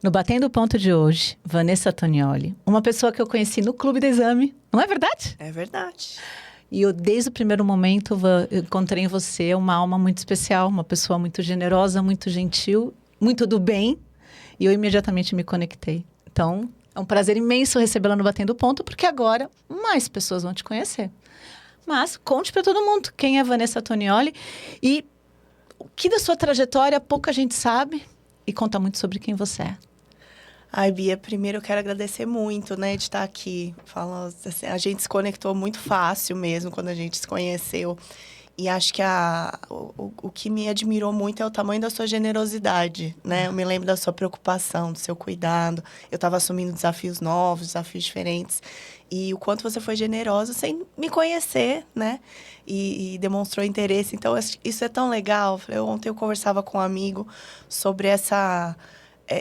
No Batendo o Ponto de hoje, Vanessa Tonioli, uma pessoa que eu conheci no Clube do Exame, não é verdade? É verdade. E eu, desde o primeiro momento, eu encontrei em você uma alma muito especial, uma pessoa muito generosa, muito gentil, muito do bem, e eu imediatamente me conectei. Então, é um prazer imenso recebê-la no Batendo o Ponto, porque agora mais pessoas vão te conhecer. Mas conte para todo mundo quem é Vanessa Tonioli e o que da sua trajetória pouca gente sabe e conta muito sobre quem você é. Ai, Bia, primeiro eu quero agradecer muito, né, de estar aqui. Falando assim, a gente se conectou muito fácil mesmo quando a gente se conheceu. E acho que o que me admirou muito é o tamanho da sua generosidade, né? Eu me lembro da sua preocupação, do seu cuidado. Eu estava assumindo desafios novos, desafios diferentes. E o quanto você foi generosa sem me conhecer, né? E demonstrou interesse. Então, isso é tão legal. Ontem eu conversava com um amigo sobre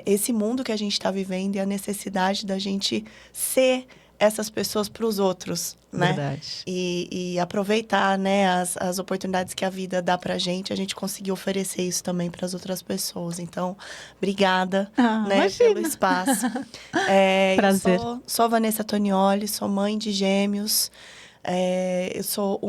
esse mundo que a gente está vivendo e a necessidade da gente ser essas pessoas para os outros, né? Verdade. E aproveitar, né, as oportunidades que a vida dá para a gente conseguir oferecer isso também para as outras pessoas. Então, obrigada, né, imagina. pelo espaço. Prazer. Eu sou Vanessa Tonioli, sou mãe de gêmeos. Eu sou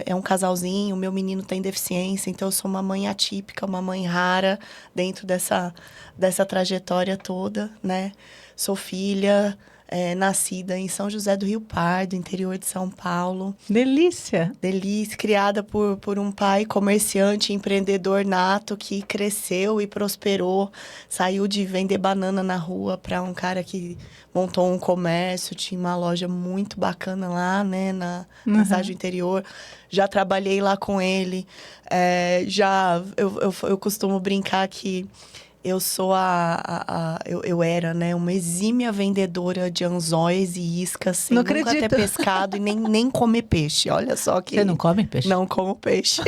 é um casalzinho, meu menino tem deficiência, então eu sou uma mãe atípica, uma mãe rara dentro dessa trajetória toda, né? Sou filha, nascida em São José do Rio Pardo, interior de São Paulo. Delícia! Delícia, criada por um pai comerciante, empreendedor nato, que cresceu e prosperou. Saiu de vender banana na rua para um cara que montou um comércio, tinha uma loja muito bacana lá, né, na cidade do interior. Já trabalhei lá com ele. Eu costumo brincar que eu sou eu era, né, uma exímia vendedora de anzóis e iscas, sem Não nunca acredito. ter pescado e nem comer peixe. Olha só que... Você não come peixe? Não como peixe.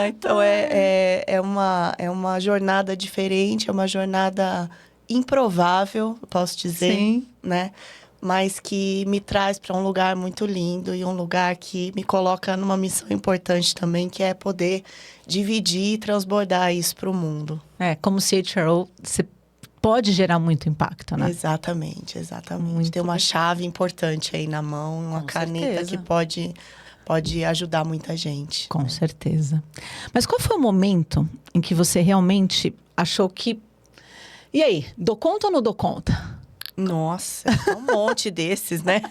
Então, é uma jornada diferente, é uma jornada improvável, posso dizer, Sim. né? Mas que me traz para um lugar muito lindo e um lugar que me coloca numa missão importante também, que é poder dividir e transbordar isso para o mundo. Como CHRO, você pode gerar muito impacto, né? Exatamente. Muito Tem uma legal. chave importante aí na mão, uma Com caneta certeza. que pode ajudar muita gente. Com certeza. Mas qual foi o momento em que você realmente achou que... E aí, dou conta ou não dou conta? Nossa, é um monte desses, né?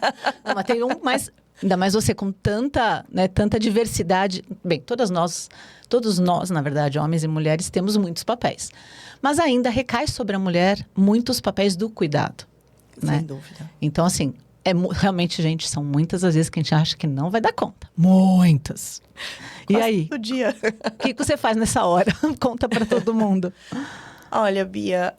Não, mas tem mas ainda mais você com tanta, né, tanta diversidade. Bem, todos nós, na verdade, homens e mulheres, temos muitos papéis. Mas ainda recai sobre a mulher muitos papéis do cuidado, né? Sem dúvida. Então, assim, realmente, gente, são muitas as vezes que a gente acha que não vai dar conta. Muitas. E Quase aí? todo dia. O que você faz nessa hora? Conta para todo mundo. Olha, Bia,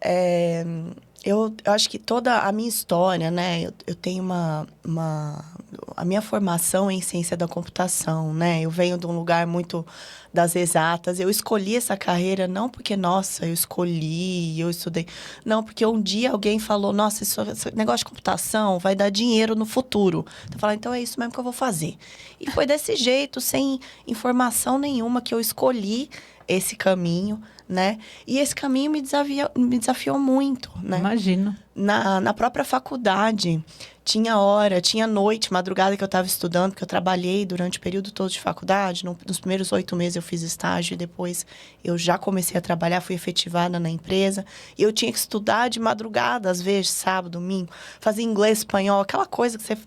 eu acho que toda a minha história, né? Eu tenho a minha formação é em ciência da computação, né? Eu venho de um lugar muito das exatas. Eu escolhi essa carreira não porque, nossa, eu estudei. Não, porque um dia alguém falou, nossa, esse negócio de computação vai dar dinheiro no futuro. Eu falei, então é isso mesmo que eu vou fazer. E foi desse jeito, sem informação nenhuma, que eu escolhi esse caminho, né? E esse caminho me desafiou muito, né? Imagino. Na própria faculdade, tinha hora, tinha noite, madrugada que eu estava estudando, porque eu trabalhei durante o período todo de faculdade. Nos primeiros 8 meses eu fiz estágio e depois eu já comecei a trabalhar, fui efetivada na empresa. E eu tinha que estudar de madrugada, às vezes, sábado, domingo, fazer inglês, espanhol, aquela coisa que você...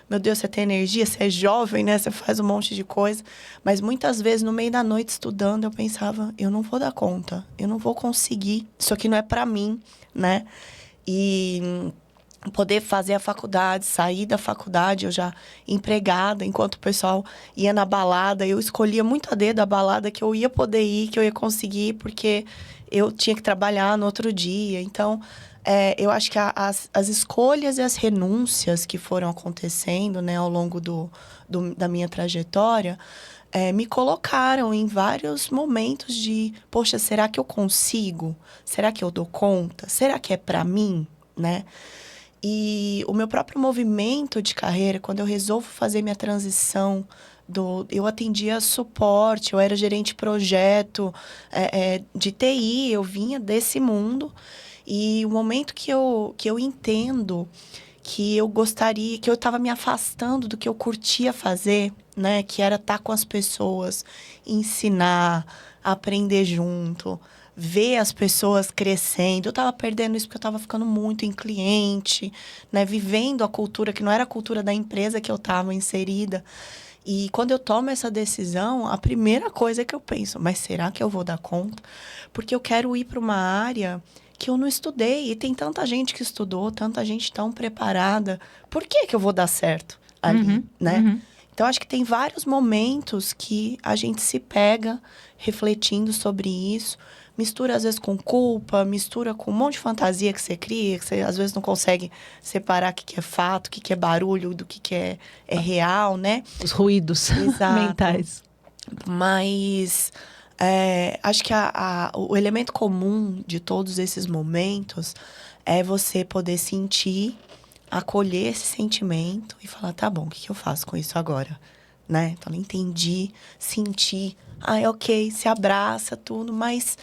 Meu Deus, você tem energia, você é jovem, né? Você faz um monte de coisa. Mas muitas vezes, no meio da noite, estudando, eu pensava, eu não vou dar conta, eu não vou conseguir. Isso aqui não é para mim, né? E poder fazer a faculdade, sair da faculdade, eu já empregada, enquanto o pessoal ia na balada, eu escolhia muito a dedo a balada que eu ia poder ir, que eu ia conseguir, porque eu tinha que trabalhar no outro dia. Então, eu acho que as escolhas e as renúncias que foram acontecendo, né, ao longo da minha trajetória, me colocaram em vários momentos de, poxa, será que eu consigo? Será que eu dou conta? Será que é para mim, né? E o meu próprio movimento de carreira, quando eu resolvo fazer minha transição Eu atendia suporte, eu era gerente de projeto, de TI, eu vinha desse mundo. E o momento que eu entendo que eu gostaria, que eu estava me afastando do que eu curtia fazer, né? Que era estar com as pessoas, ensinar, aprender junto, ver as pessoas crescendo. Eu estava perdendo isso porque eu estava ficando muito em cliente, né? Vivendo a cultura que não era a cultura da empresa que eu estava inserida. E quando eu tomo essa decisão, a primeira coisa que eu penso, mas será que eu vou dar conta? Porque eu quero ir para uma área que eu não estudei. E tem tanta gente que estudou, tanta gente tão preparada. Por que eu vou dar certo ali, né? Então, acho que tem vários momentos que a gente se pega refletindo sobre isso. Mistura, às vezes, com culpa, mistura com um monte de fantasia que você cria, que você, às vezes, não consegue separar o que é fato, o que é barulho, do que é real, né? Os ruídos mentais. Mas acho que o elemento comum de todos esses momentos é você poder sentir, acolher esse sentimento e falar, tá bom, o que eu faço com isso agora? Né? Então, eu entendi, senti, ok, se abraça, tudo, mas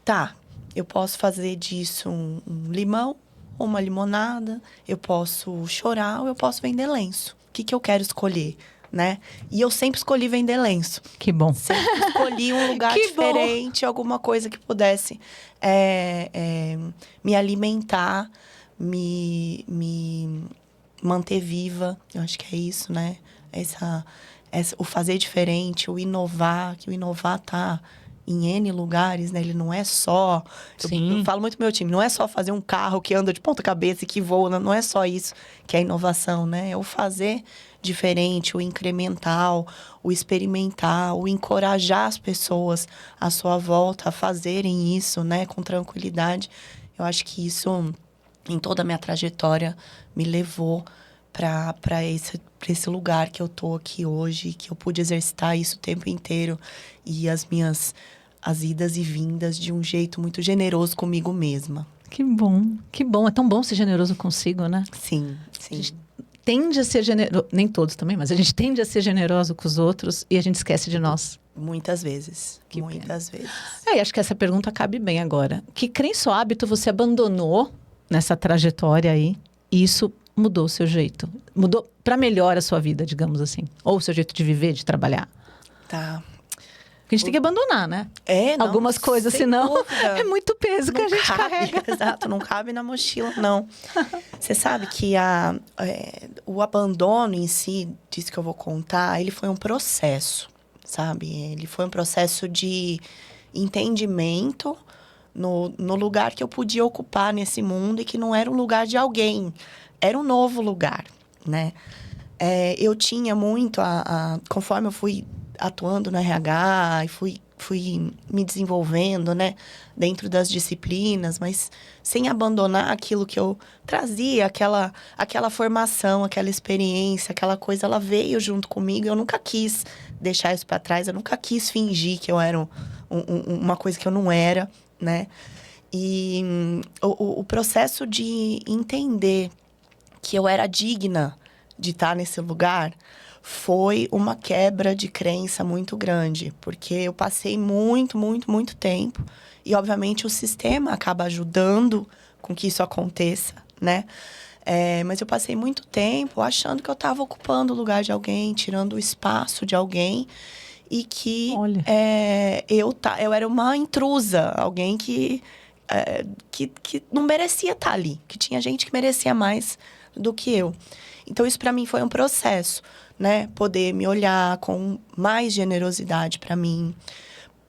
tá, eu posso fazer disso um limão ou uma limonada, eu posso chorar ou eu posso vender lenço. O que eu quero escolher? Né? E eu sempre escolhi vender lenço. Que bom. Sempre escolhi um lugar diferente, alguma coisa que pudesse me alimentar, me manter viva. Eu acho que é isso, né? O fazer diferente, o inovar, que o inovar tá em N lugares, né? Ele não é só... Eu falo muito pro meu time, não é só fazer um carro que anda de ponta cabeça e que voa, não é só isso que é inovação, né? É o fazer diferente, o incremental, o experimentar, o encorajar as pessoas à sua volta a fazerem isso, né? Com tranquilidade. Eu acho que isso, em toda a minha trajetória, me levou para esse lugar que eu tô aqui hoje, que eu pude exercitar isso o tempo inteiro e as idas e vindas de um jeito muito generoso comigo mesma. Que bom, que bom. É tão bom ser generoso consigo, né? Sim, sim. A gente tende a ser generoso, nem todos também, mas a gente tende a ser generoso com os outros e a gente esquece de nós. Muitas vezes, muitas vezes. Acho que essa pergunta cabe bem agora. Que crença ou hábito você abandonou nessa trajetória aí e isso mudou o seu jeito? Mudou para melhor a sua vida, digamos assim? Ou o seu jeito de viver, de trabalhar? Tá. Porque a gente tem que abandonar, né? Não, algumas coisas, senão dúvida. É muito peso que a gente carrega. Exato, não cabe na mochila, não. Você sabe que o abandono em si, disso que eu vou contar, ele foi um processo, sabe? Ele foi um processo de entendimento no lugar que eu podia ocupar nesse mundo e que não era um lugar de alguém, era um novo lugar, né? Eu tinha muito, conforme eu fui atuando no RH e fui me desenvolvendo, né, dentro das disciplinas, mas sem abandonar aquilo que eu trazia, aquela formação, aquela experiência, aquela coisa, ela veio junto comigo. Eu nunca quis deixar isso para trás, eu nunca quis fingir que eu era uma coisa que eu não era, né? E o processo de entender que eu era digna de estar nesse lugar foi uma quebra de crença muito grande, porque eu passei muito, muito, muito tempo e, obviamente, o sistema acaba ajudando com que isso aconteça, né? Mas eu passei muito tempo achando que eu estava ocupando o lugar de alguém, tirando o espaço de alguém e que eu era uma intrusa, alguém que não merecia estar ali, que tinha gente que merecia mais do que eu. Então, isso para mim foi um processo, né? Poder me olhar com mais generosidade para mim,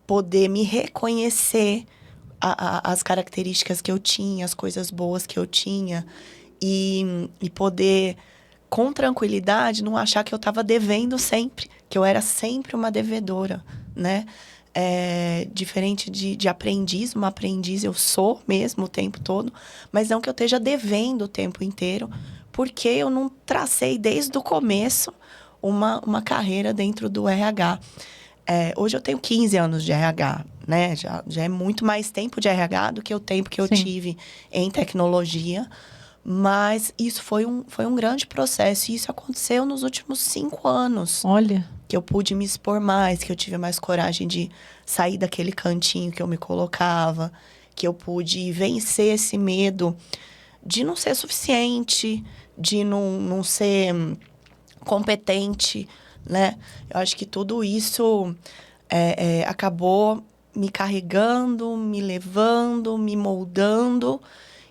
poder me reconhecer as características que eu tinha, as coisas boas que eu tinha e poder, com tranquilidade, não achar que eu estava devendo sempre, que eu era sempre uma devedora, né? Diferente de aprendiz, uma aprendiz eu sou mesmo o tempo todo, mas não que eu esteja devendo o tempo inteiro, porque eu não tracei desde o começo uma carreira dentro do RH. Hoje eu tenho 15 anos de RH, né? Já é muito mais tempo de RH do que o tempo que eu tive em tecnologia. Mas isso foi um grande processo. E isso aconteceu nos últimos 5 anos. Olha. que eu pude me expor mais, que eu tive mais coragem de sair daquele cantinho que eu me colocava, que eu pude vencer esse medo de não ser suficiente, de não ser competente, né? Eu acho que tudo isso acabou me carregando, me levando, me moldando.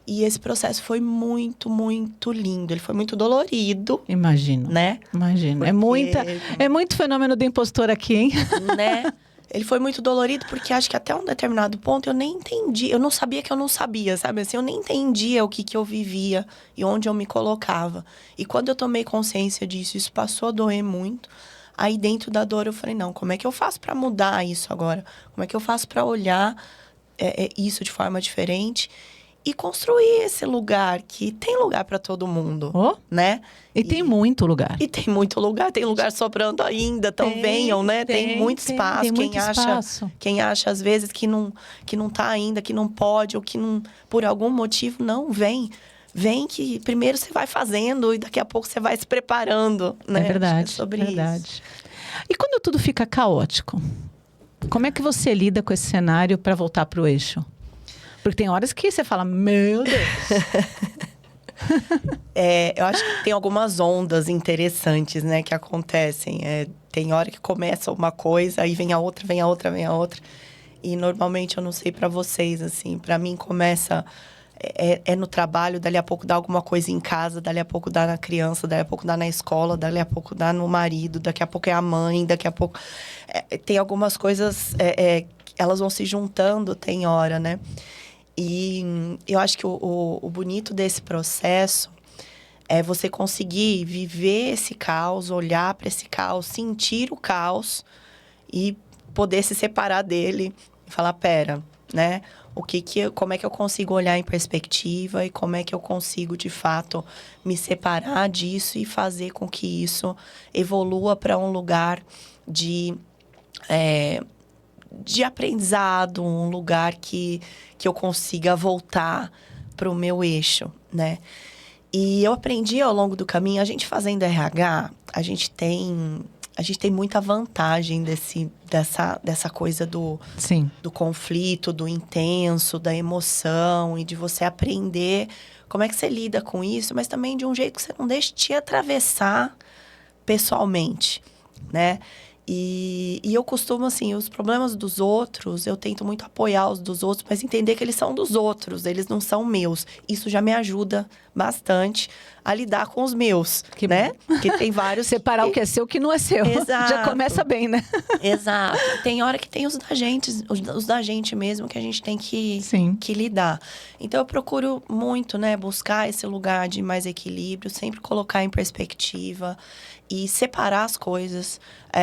E esse processo foi muito, muito lindo. Ele foi muito dolorido. Imagino. Né? Imagino. Porque, É muito fenômeno do impostor aqui, hein? né? Ele foi muito dolorido porque acho que até um determinado ponto eu nem entendi. Eu não sabia que eu não sabia, sabe? Assim, eu nem entendia o que eu vivia e onde eu me colocava. E quando eu tomei consciência disso, isso passou a doer muito. Aí dentro da dor eu falei, não, como é que eu faço para mudar isso agora? Como é que eu faço para olhar isso de forma diferente? E construir esse lugar, que tem lugar para todo mundo, né? E tem muito lugar. E tem muito lugar, tem lugar sobrando ainda, então venham, né? Tem muito espaço. Tem muito espaço. Quem acha, às vezes, que não tá ainda, que não pode, ou que não, por algum motivo, não, vem. Vem que primeiro você vai fazendo e daqui a pouco você vai se preparando, né? É verdade, acho que é sobre isso. E quando tudo fica caótico, como é que você lida com esse cenário para voltar para o eixo? Porque tem horas que você fala, meu Deus. Eu acho que tem algumas ondas interessantes, né, que acontecem. Tem hora que começa uma coisa, aí vem a outra, vem a outra, vem a outra. E normalmente, eu não sei pra vocês, assim, pra mim começa... no trabalho, dali a pouco dá alguma coisa em casa, dali a pouco dá na criança, dali a pouco dá na escola, dali a pouco dá no marido, daqui a pouco é a mãe, daqui a pouco... tem algumas coisas, elas vão se juntando, tem hora, né? E eu acho que o bonito desse processo é você conseguir viver esse caos, olhar para esse caos, sentir o caos e poder se separar dele e falar, pera, né? Como é que eu consigo olhar em perspectiva e como é que eu consigo, de fato, me separar disso e fazer com que isso evolua para um lugar de aprendizado, um lugar que eu consiga voltar para o meu eixo, né? E eu aprendi ao longo do caminho, a gente fazendo RH, a gente tem muita vantagem dessa coisa do conflito, do intenso, da emoção e de você aprender como é que você lida com isso, mas também de um jeito que você não deixe te atravessar pessoalmente, né? E eu costumo, assim, os problemas dos outros, eu tento muito apoiar os dos outros, mas entender que eles são dos outros, eles não são meus. Isso já me ajuda bastante a lidar com os meus, né? Porque tem vários... Separar o que é seu e o que não é seu. Exato. Já começa bem, né? Exato. Tem hora que tem os da gente mesmo, que a gente tem que lidar. Então, eu procuro muito, né, buscar esse lugar de mais equilíbrio, sempre colocar em perspectiva e separar as coisas.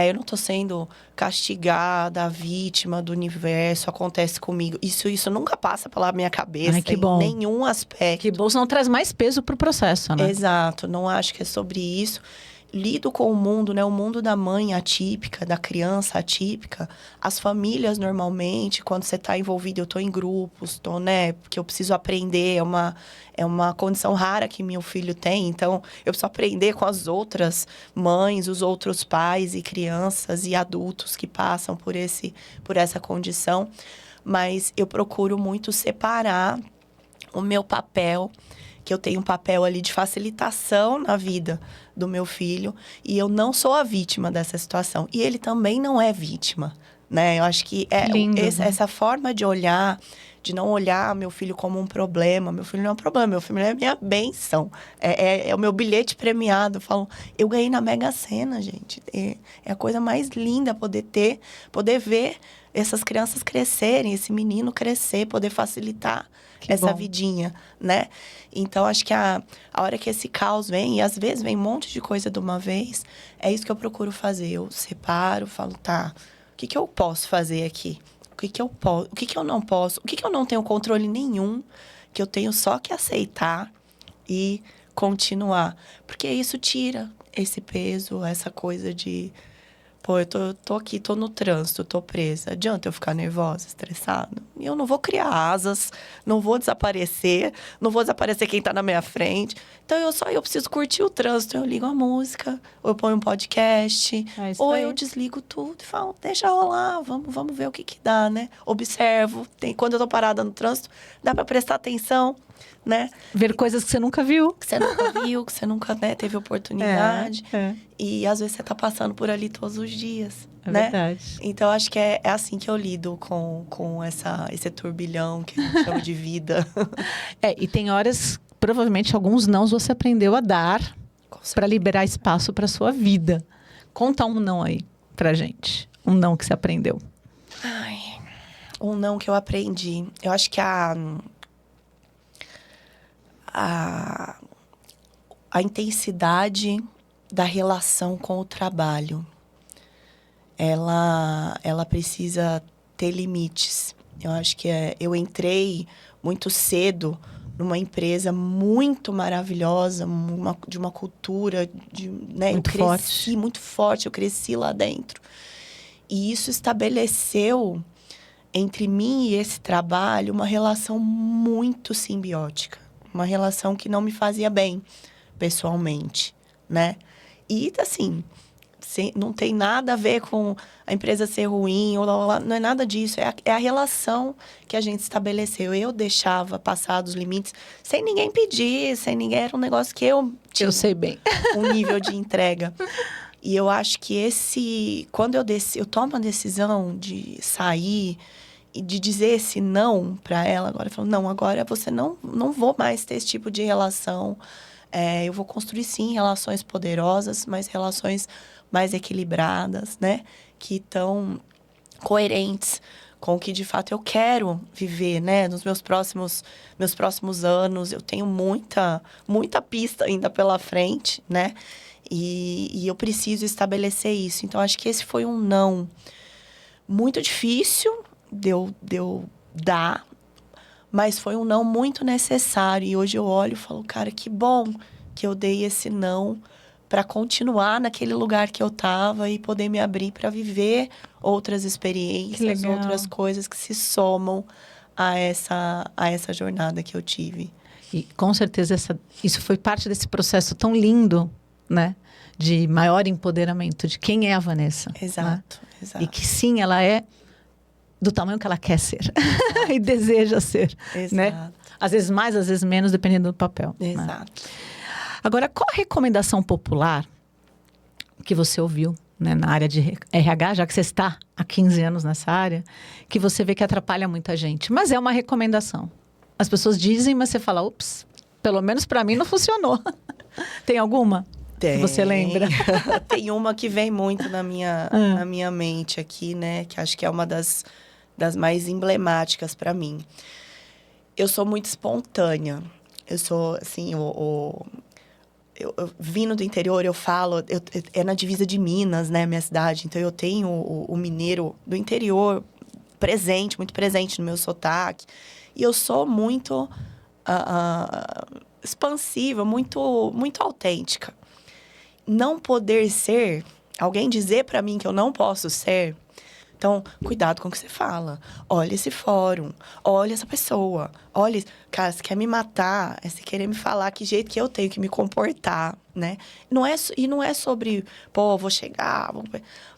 Eu não tô sendo castigada, vítima do universo, acontece comigo. Isso nunca passa pela minha cabeça. Ai, que bom. Em nenhum aspecto. Que bom, não traz mais peso pro processo, né? Exato. Não acho que é sobre isso. Lido com o mundo, né? O mundo da mãe atípica, da criança atípica. As famílias, normalmente, quando você está envolvido, eu estou em grupos, né? Porque eu preciso aprender, é uma condição rara que meu filho tem. Então, eu preciso aprender com as outras mães, os outros pais e crianças e adultos que passam por essa condição. Mas eu procuro muito separar o meu papel, que eu tenho um papel ali de facilitação na vida do meu filho, e eu não sou a vítima dessa situação. E ele também não é vítima, né? Eu acho que essa forma de olhar, de não olhar meu filho como um problema. Meu filho não é um problema, meu filho é minha bênção. É o meu bilhete premiado. Eu falo, eu ganhei na Mega Sena, gente. É a coisa mais linda poder ver essas crianças crescerem, esse menino crescer, poder facilitar essa vidinha, né? Então, acho que a hora que esse caos vem, e às vezes vem um monte de coisa de uma vez, é isso que eu procuro fazer. Eu separo, falo, tá, o que eu posso fazer aqui? O que eu posso? O que eu não posso? O que eu não tenho controle nenhum, que eu tenho só que aceitar e continuar? Porque isso tira esse peso, essa coisa de... Pô, eu tô aqui, tô no trânsito, tô presa. Adianta eu ficar nervosa, estressada? Eu não vou criar asas, não vou desaparecer quem tá na minha frente. Então, eu preciso curtir o trânsito. Eu ligo a música, ou eu ponho um podcast, É isso ou aí. eu desligo tudo e falo, deixa rolar, vamos ver o que dá, né? Observo. Quando eu tô parada no trânsito, dá pra prestar atenção, né? Ver coisas que você nunca viu. Que você nunca viu, que você nunca, né, teve oportunidade. É. E às vezes você tá passando por ali todos os dias, É né? verdade. Então, acho que é assim que eu lido com esse turbilhão que a gente chama de vida. E tem horas, provavelmente, alguns nãos você aprendeu a dar para liberar espaço para sua vida. Conta um não aí pra gente. Um não que você aprendeu. Ai, um não que eu aprendi. Eu acho que a intensidade da relação com o trabalho, ela precisa ter limites. Eu acho que eu entrei muito cedo numa empresa muito maravilhosa, de uma cultura, né? Muito eu cresci forte. muito forte, eu cresci lá dentro. E isso estabeleceu entre mim e esse trabalho uma relação muito simbiótica. Uma relação que não me fazia bem, pessoalmente, né? E, assim, não tem nada a ver com a empresa ser ruim, ou não é nada disso. É a relação que a gente estabeleceu. Eu deixava passar dos limites sem ninguém pedir, sem ninguém. Era um negócio que eu tinha. Eu sei bem. Um nível de entrega. E eu acho que quando eu tomo a decisão de sair e de dizer esse não para ela, agora eu falo, não, agora você não vou mais ter esse tipo de relação. Eu vou construir, sim, relações poderosas, mas relações mais equilibradas, né? Que estão coerentes com o que, de fato, eu quero viver, né? Nos meus próximos anos, eu tenho muita pista ainda pela frente, né? E eu preciso estabelecer isso. Então, acho que esse foi um não muito difícil de eu dar, mas foi um não muito necessário. E hoje eu olho e falo, cara, que bom que eu dei esse não para continuar naquele lugar que eu estava e poder me abrir para viver outras experiências, outras coisas que se somam a essa jornada que eu tive. E com certeza isso foi parte desse processo tão lindo, né? De maior empoderamento de quem é a Vanessa. Exato, né? exato. E que sim, ela é do tamanho que ela quer ser e deseja ser. Exato. Né? Às vezes mais, às vezes menos, dependendo do papel. Exato. Né? Agora, qual a recomendação popular que você ouviu, né, na área de RH, já que você está há 15 anos nessa área, que você vê que atrapalha muita gente? Mas é uma recomendação. As pessoas dizem, mas você fala, ups, pelo menos para mim não funcionou. Tem alguma? Tem. Que você lembra? Tem uma que vem muito na minha mente aqui, né? Que acho que é uma das mais emblemáticas para mim. Eu sou muito espontânea. Eu sou, assim, eu vindo do interior, eu falo... é na divisa de Minas, né? Minha cidade. Então, eu tenho o mineiro do interior presente, muito presente no meu sotaque. E eu sou muito expansiva, muito, muito autêntica. Não poder ser, alguém dizer para mim que eu não posso ser, então, cuidado com o que você fala. Olha esse fórum, olha essa pessoa, olha... Cara, você quer me matar, você querer me falar que jeito que eu tenho que me comportar, né? Não é sobre, pô, vou chegar...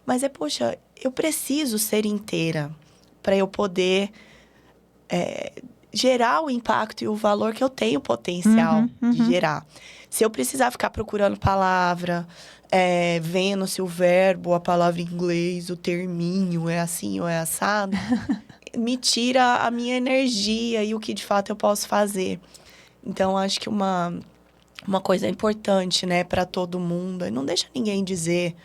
Mas poxa, eu preciso ser inteira para eu poder gerar o impacto e o valor que eu tenho potencial de gerar. Se eu precisar ficar procurando palavra, vendo se o verbo, a palavra em inglês, o terminho é assim ou é assado, me tira a minha energia e o que de fato eu posso fazer. Então, acho que uma coisa importante, né, para todo mundo, não deixa ninguém dizer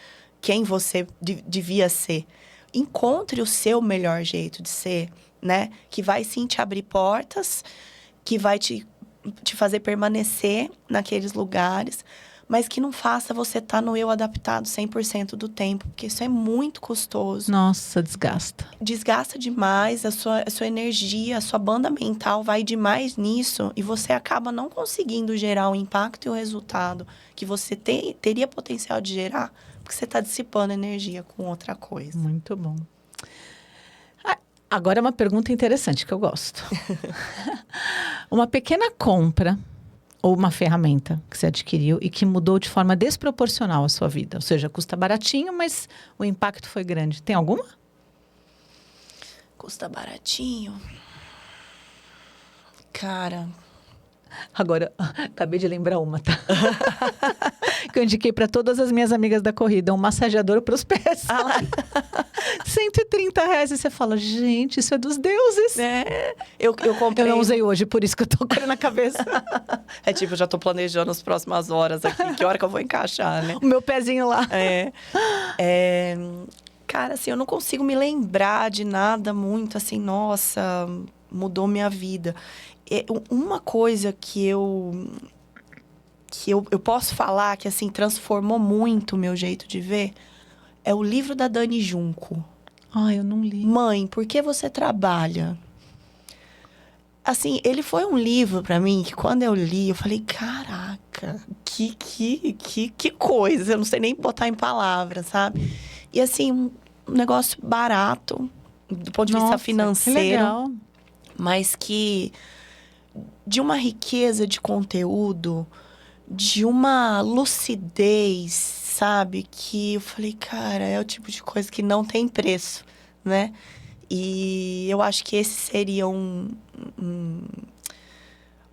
quem você devia ser. Encontre o seu melhor jeito de ser, né? Que vai sim te abrir portas, que vai te fazer permanecer naqueles lugares, mas que não faça você estar no eu adaptado 100% do tempo, porque isso é muito custoso. Nossa, desgasta. Desgasta demais a sua energia, a sua banda mental vai demais nisso e você acaba não conseguindo gerar o impacto e o resultado que você teria potencial de gerar, porque você está dissipando energia com outra coisa. Muito bom. Agora é uma pergunta interessante que eu gosto. Uma pequena compra ou uma ferramenta que você adquiriu e que mudou de forma desproporcional a sua vida. Ou seja, custa baratinho, mas o impacto foi grande. Tem alguma? Custa baratinho? Cara... Agora, acabei de lembrar uma, tá? Que eu indiquei para todas as minhas amigas da corrida, um massageador para os pés. Ah lá. R$130. E você fala, gente, isso é dos deuses. Eu comprei... Eu não usei hoje, por isso que eu tô com ele na cabeça. É tipo, eu já tô planejando as próximas horas aqui. Que hora que eu vou encaixar, né? O meu pezinho lá. Cara, assim, eu não consigo me lembrar de nada muito, assim, nossa, mudou minha vida. Uma coisa que eu posso falar que, assim, transformou muito o meu jeito de ver é o livro da Dani Junco. Ai, eu não li. Mãe, por que você trabalha? Assim, ele foi um livro pra mim que quando eu li, eu falei, caraca, que coisa. Eu não sei nem botar em palavras, sabe? E assim, um negócio barato, do ponto de vista financeiro. Que legal. Mas que... de uma riqueza de conteúdo, de uma lucidez, sabe? Que eu falei, cara, é o tipo de coisa que não tem preço, né? E eu acho que esse seria um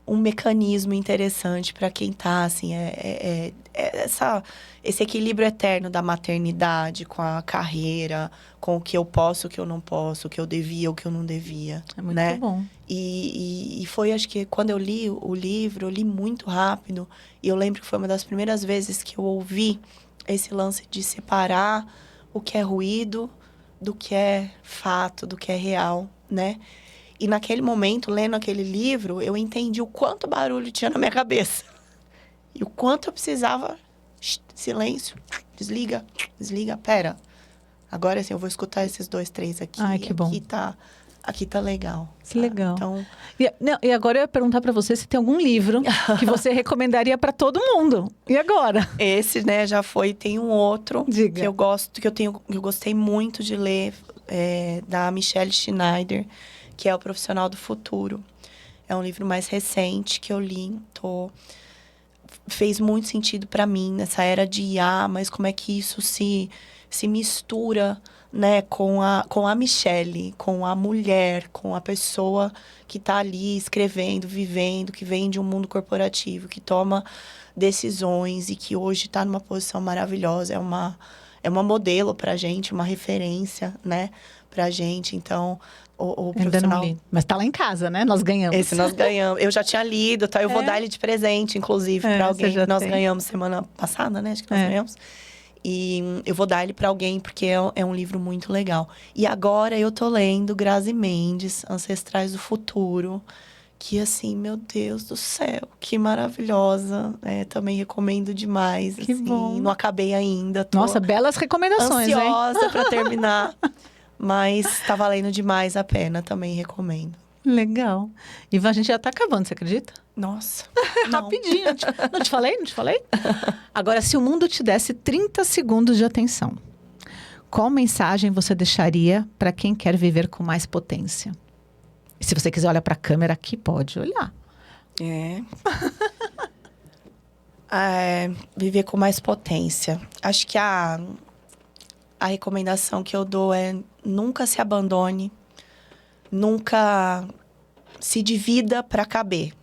mecanismo interessante para quem tá, assim, esse equilíbrio eterno da maternidade com a carreira, com o que eu posso, o que eu não posso, o que eu devia, o que eu não devia. É muito né? bom. E foi, acho que, quando eu li o livro, eu li muito rápido. E eu lembro que foi uma das primeiras vezes que eu ouvi esse lance de separar o que é ruído do que é fato, do que é real, né? E naquele momento, lendo aquele livro, eu entendi o quanto barulho tinha na minha cabeça. E o quanto eu precisava... silêncio, desliga, desliga, agora assim, eu vou escutar esses 2, 3 aqui. Ai, que bom. Aqui tá legal. Que sabe? legal. Então... E agora eu ia perguntar para você se tem algum livro que você recomendaria para todo mundo. E agora? Esse, né, já foi. Tem um outro Diga. que eu gosto, que eu gostei muito de ler, da Michelle Schneider, que é O Profissional do Futuro. É um livro mais recente que eu li. Fez muito sentido para mim nessa era de IA, mas como é que isso se mistura, né, com a Michelle, com a mulher, com a pessoa que está ali escrevendo, vivendo, que vem de um mundo corporativo, que toma decisões e que hoje está numa posição maravilhosa. É uma modelo pra gente, uma referência, né, pra gente. Então, o profissional... Ainda não li. Mas tá lá em casa, né? Nós ganhamos. Esse nós ganhamos. Eu já tinha lido, tá? Eu vou dar ele de presente, inclusive, pra alguém. Você já Nós tem. ganhamos semana passada, né? Acho que nós ganhamos. E eu vou dar ele pra alguém, porque é um livro muito legal. E agora eu tô lendo Grazi Mendes, Ancestrais do Futuro. Que, assim, meu Deus do céu, que maravilhosa. Também recomendo demais. Que assim. bom. Não acabei ainda. Tô Nossa, belas recomendações, hein? ansiosa pra terminar. Mas tá valendo demais a pena, também recomendo. Legal. E a gente já tá acabando, você acredita? Nossa. Não. Rapidinho. Não te falei? Não te falei? Agora, se o mundo te desse 30 segundos de atenção, qual mensagem você deixaria para quem quer viver com mais potência? E se você quiser olhar para a câmera aqui, pode olhar. Viver com mais potência. Acho que a recomendação que eu dou é nunca se abandone, nunca se divida para caber.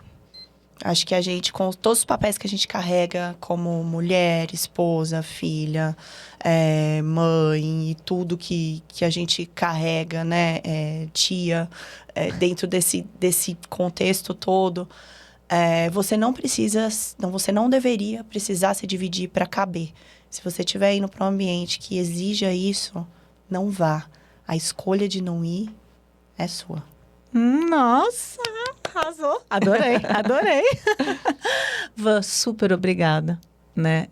Acho que a gente, com todos os papéis que a gente carrega como mulher, esposa, filha, mãe e tudo que a gente carrega, né, tia, dentro desse contexto todo, você não deveria precisar se dividir para caber. Se você estiver indo para um ambiente que exija isso, não vá. A escolha de não ir é sua. Nossa, arrasou. Adorei. Van, super obrigada, né?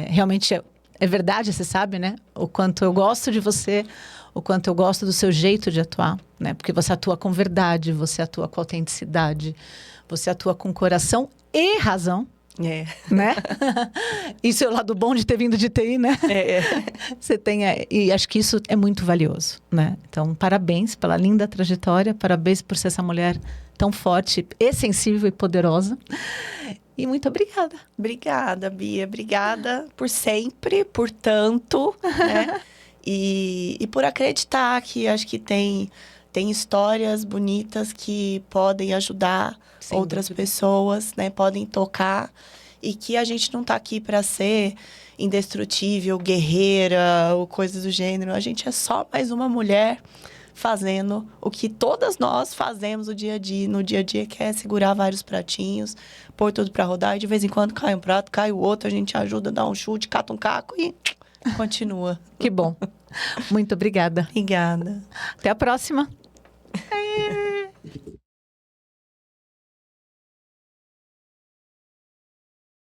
Realmente é verdade, você sabe, né? O quanto eu gosto de você, o quanto eu gosto do seu jeito de atuar, né? Porque você atua com verdade, você atua com autenticidade, você atua com coração e razão. É. Né? Isso é o lado bom de ter vindo de TI, né? Você tem, e acho que isso é muito valioso, né? Então, parabéns pela linda trajetória, parabéns por ser essa mulher tão forte, e sensível e poderosa. E muito obrigada. Obrigada, Bia. Obrigada por sempre, por tanto, né? E por acreditar que acho que tem histórias bonitas que podem ajudar Sem outras dúvida. pessoas, né? Podem tocar. E que a gente não tá aqui para ser indestrutível, guerreira ou coisas do gênero. A gente é só mais uma mulher fazendo o que todas nós fazemos no dia a dia, que é segurar vários pratinhos, pôr tudo para rodar, e de vez em quando cai um prato, cai o outro, a gente ajuda, dá um chute, cata um caco e continua. Que bom. Muito obrigada. Obrigada. Até a próxima.